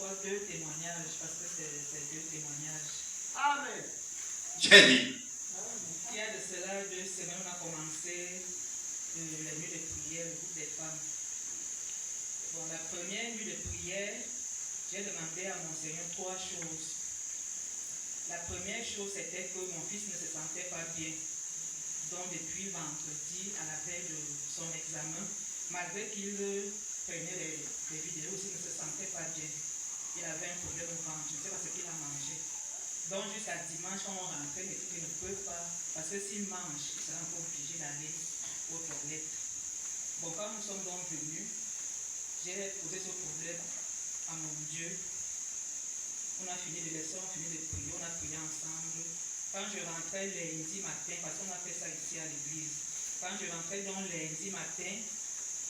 encore deux témoignages, parce que c'est deux témoignages. Amen. Jenny. Il y a de cela 2 semaines, on a commencé la nuit de prière, le groupe des femmes. Bon, la première nuit de prière, j'ai demandé à mon Seigneur 3 choses. La première chose, c'était que mon fils ne se sentait pas bien. Donc, depuis vendredi, à la veille de son examen, malgré qu'il prenait les vidéos, il ne se sentait pas bien. Il avait un problème au ventre, je ne sais pas ce qu'il a mangé. Donc, jusqu'à dimanche, quand on rentrait, il me dit qu'il ne peut pas, parce que s'il mange, il sera encore obligé d'aller aux toilettes. Bon, quand nous sommes donc venus, j'ai posé ce problème à mon Dieu. On a fini de leçon, on a fini de prier, on a prié ensemble. Quand je rentrais lundi matin, parce qu'on a fait ça ici à l'église, quand je rentrais donc lundi matin,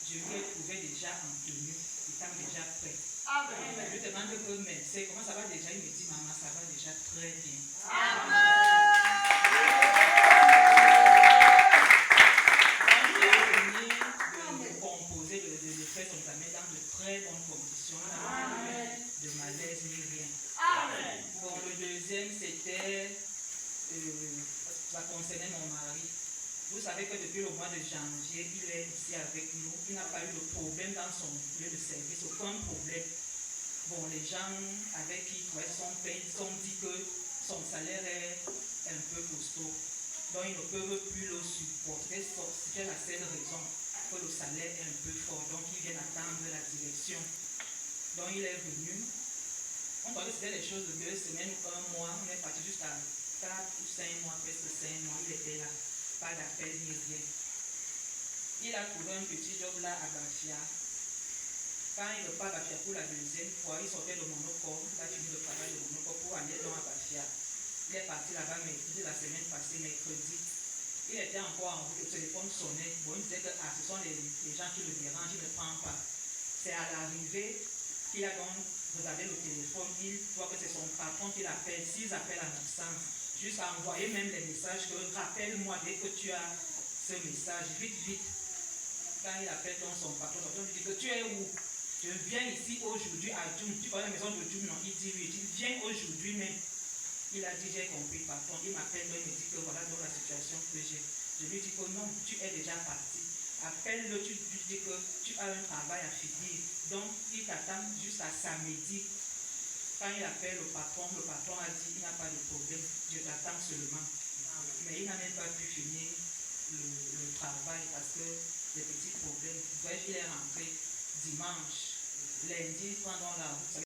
je lui ai trouvé déjà en tenue, étant déjà prêt. Amen. Je lui demande que, mais c'est comment ça va déjà? Il me dit, maman, ça va déjà très bien. Amen. Composer de faire son examen dans de très bonnes conditions, de malaise ni rien. Amen. Bon, le deuxième, c'était, ça concernait mon mari. Vous savez que depuis le mois de janvier, il est ici avec nous. Il n'a pas eu de problème dans son lieu de service, aucun problème. Bon, les gens avec qui il travaille son pain, ils ont dit que son salaire est un peu costaud. Donc, ils ne peuvent plus le supporter. C'était la seule raison que le salaire est un peu fort. Donc, ils viennent attendre la direction. Donc, il est venu. On parlait que c'était des choses de 2 semaines ou 1 mois. On est parti jusqu'à 4 ou 5 mois, presque 5 mois. Il était là. Pas d'appel ni rien. Il a trouvé un petit job là à Bafia. Quand il repart à Bafia pour la deuxième fois, il sortait de Monocor. Il a fini le travail de Monocor pour aller dans Bafia. Il est parti là-bas mercredi, la semaine passée, mercredi. Il était encore en route, le téléphone sonnait. Bon, il disait que ce sont les gens qui le dérangent, il ne prend pas. C'est à l'arrivée qu'il a donc regardé le téléphone, il voit que c'est son patron qui l'appelle, 6 appels en absence, jusqu'à envoyer même les messages que rappelle-moi dès que tu as ce message, vite, vite. Quand il appelle donc son patron lui dit que tu es où? Je viens ici aujourd'hui à Djoum. Tu connais la maison de Djoum? Non, il dit oui. Il dit viens aujourd'hui même. Il a dit j'ai compris patron. Il m'appelle, il me dit que voilà donc la situation que j'ai. Je lui dis que non, tu es déjà parti. Appelle-le, tu lui dis que tu as un travail à finir. Donc il t'attend jusqu'à samedi. Quand il appelle le patron a dit il n'y a pas de problème, je t'attends seulement. Mais il n'a même pas pu finir le travail parce que des petits problèmes. Bref, il est rentré dimanche. Lundi, pendant la route.